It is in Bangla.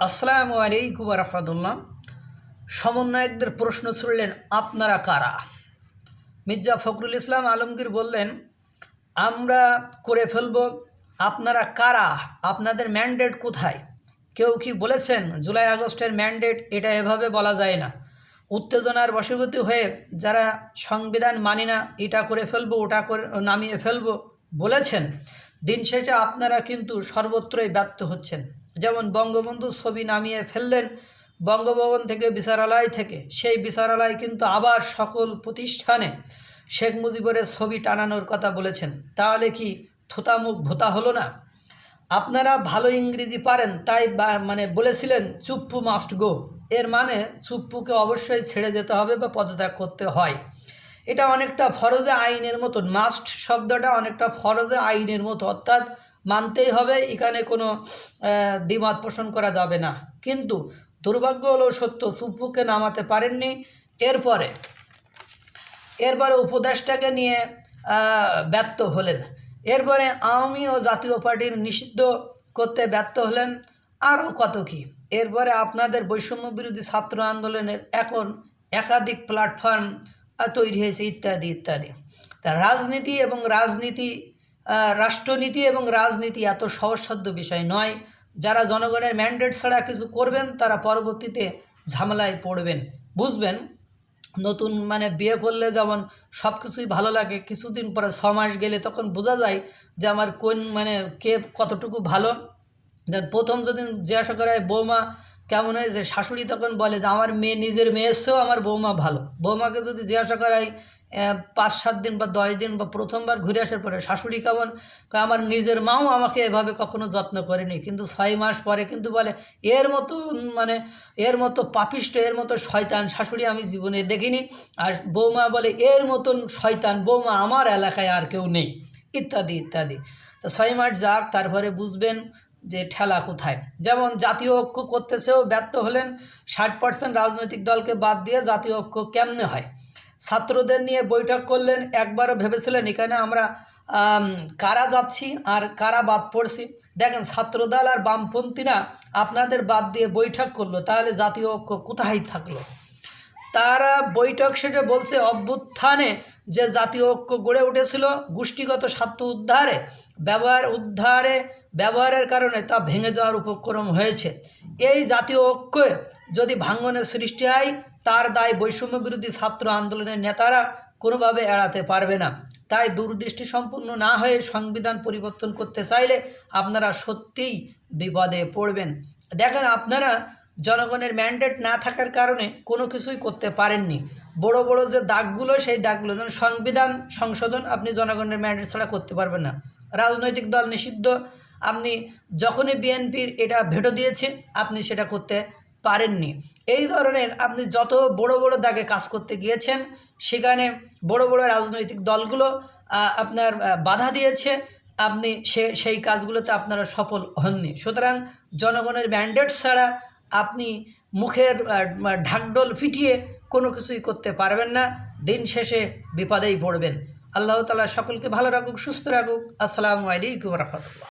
আসসালামু আলাইকুম রহমতুল্লাহ। সমন্বয়কদের প্রশ্ন ছুড়লেন, আপনারা কারা? মির্জা ফখরুল ইসলাম আলমগীর বললেন, আমরা করে ফেলব, আপনারা কারা? আপনাদের ম্যান্ডেট কোথায়? কেউ কি বলেছেন জুলাই আগস্টের ম্যান্ডেট? এটা এভাবে বলা যায় না। উত্তেজনার বশবর্তী হয়ে যারা সংবিধান মানি না, এটা করে ফেলবো, ওটা করে নামিয়ে ফেলবো বলেছেন, দিন শেষে আপনারা কিন্তু সর্বত্রই ব্যর্থ হচ্ছেন। যেমন বঙ্গবন্ধুর ছবি নামিয়ে ফেললেন বঙ্গভবন থেকে, বিচারালয় থেকে, সেই বিচারালয় কিন্তু আবার সকল প্রতিষ্ঠানে শেখ মুজিবের ছবি টানানোর কথা বলেছেন। তাহলে কি থুতামুখ ভোতা হলো না? আপনারা ভালো ইংরেজি পারেন তাই বলেছিলেন চুপ্পু মাস্ট গো। এর মানে চুপ্পুকে অবশ্যই ছেড়ে যেতে হবে বা পদত্যাগ করতে হয়। এটা অনেকটা ফরজে আইনের মতন, মাস্ট শব্দটা অনেকটা ফরজে আইনের মতো, অর্থাৎ মানতেই হবে, এখানে কোনো দ্বিমত পোষণ করা যাবে না। কিন্তু দুর্ভাগ্য হলো সত্য, চুপ্পুকে নামাতে পারেননি। এরপরে উপদেশটাকে নিয়ে ব্যর্থ হলেন। এরপরে আওয়ামী ও জাতীয় পার্টির নিষিদ্ধ করতে ব্যর্থ হলেন, আরও কত কি। এরপরে আপনাদের বৈষম্য বিরোধী ছাত্র আন্দোলনের এখন একাধিক প্ল্যাটফর্ম তৈরি হয়েছে, ইত্যাদি ইত্যাদি। তা রাজনীতি এবং রাষ্ট্রনীতি এবং রাজনীতি এত সহজসাধ্য বিষয় নয়। যারা জনগণের ম্যান্ডেট ছাড়া কিছু করবেন তারা পরবর্তীতে ঝামেলায় পড়বেন। বুঝবেন, নতুন বিয়ে করলে যেমন সব কিছুই ভালো লাগে, কিছুদিন পরে 6 মাস গেলে তখন বোঝা যায় যে আমার কোন কে কতটুকু ভালো। প্রথম যেদিন জিজ্ঞাসা করা হয় বৌমা কেমন হয়েছে, শাশুড়ি তখন বলে যে আমার নিজের মেয়ের চেয়েও আমার বৌমা ভালো। বৌমাকে যদি জিজ্ঞাসা করা হয় 5-7 দিন বা 10 দিন বা প্রথমবার ঘুরে আসার পরে শাশুড়ি কেমন, আমার নিজের মাও আমাকে এভাবে কখনো যত্ন করেনি। কিন্তু 6 মাস পরে কিন্তু বলে এর মতো পাপিষ্ট, এর মতো শয়তান শাশুড়ি আমি জীবনে দেখিনি। আর বৌমা বলে এর মতন শয়তান বৌমা আমার এলাকায় আর কেউ নেই, ইত্যাদি ইত্যাদি। তো 6 মাস যাক, তারপরে বুঝবেন যে ঠেলা কোথায়। যেমন জাতীয় ঐক্য করতেছেও ব্যর্থ হলেন। 60% রাজনৈতিক দলকে বাদ দিয়ে জাতীয় ঐক্য কেমনে হয়? ছাত্রদের নিয়ে বৈঠক করলেন, একবারও ভেবেছিলেন এখানে আমরা কারা যাচ্ছি আর কারা বাদ পড়ছি? দেখেন, ছাত্রদল আর বামপন্থীরা আপনাদের বাদ দিয়ে বৈঠক করলো, তাহলে জাতীয় ঐক্য কোথায় থাকলো? তারা বৈঠক শেষে বলছে অভ্যুত্থানে যে জাতীয় ঐক্য গড়ে উঠেছিল গোষ্ঠীগত স্বার্থ উদ্ধারে, ব্যবহারের কারণে তা ভেঙে যাওয়ার উপক্রম হয়েছে। এই জাতীয় ঐক্যে যদি ভাঙনের সৃষ্টি হয়, তার দায় বৈষম্য বিরোধী ছাত্র আন্দোলনের নেতারা কোনোভাবে এড়াতে পারবে না। তাই দূরদৃষ্টি সম্পন্ন না হয়ে সংবিধান পরিবর্তন করতে চাইলে আপনারা সত্যিই বিপদে পড়বেন। দেখেন, আপনারা জনগণের ম্যান্ডেট না থাকার কারণে কোনো কিছুই করতে পারেননি। বড় বড় যে দাগগুলো, সেই দাগগুলো, যেমন সংবিধান সংশোধন আপনি জনগণের ম্যান্ডেট ছাড়া করতে পারবেন না। রাজনৈতিক দল নিষিদ্ধ, আপনি যখনই বিএনপির এটা ভেটো দিয়েছে আপনি সেটা করতে পারেননি। এই ধরনের আপনি যত বড় বড় দাগে কাজ করতে গিয়েছেন, সেখানে বড় বড় রাজনৈতিক দলগুলো আপনার বাধা দিয়েছে, আপনি সেই কাজগুলোতে আপনারা সফল হননি। সুতরাং জনগণের ম্যান্ডেট ছাড়া আপনি মুখের ঢাকঢোল পিটিয়ে কোনো কিছুই করতে পারবেন না, দিন শেষে বিপদেই পড়বেন। আল্লাহ তাআলা সকলকে ভালো রাখুক, সুস্থ রাখুক। আসসালামু আলাইকুম রহমতুল্লাহ।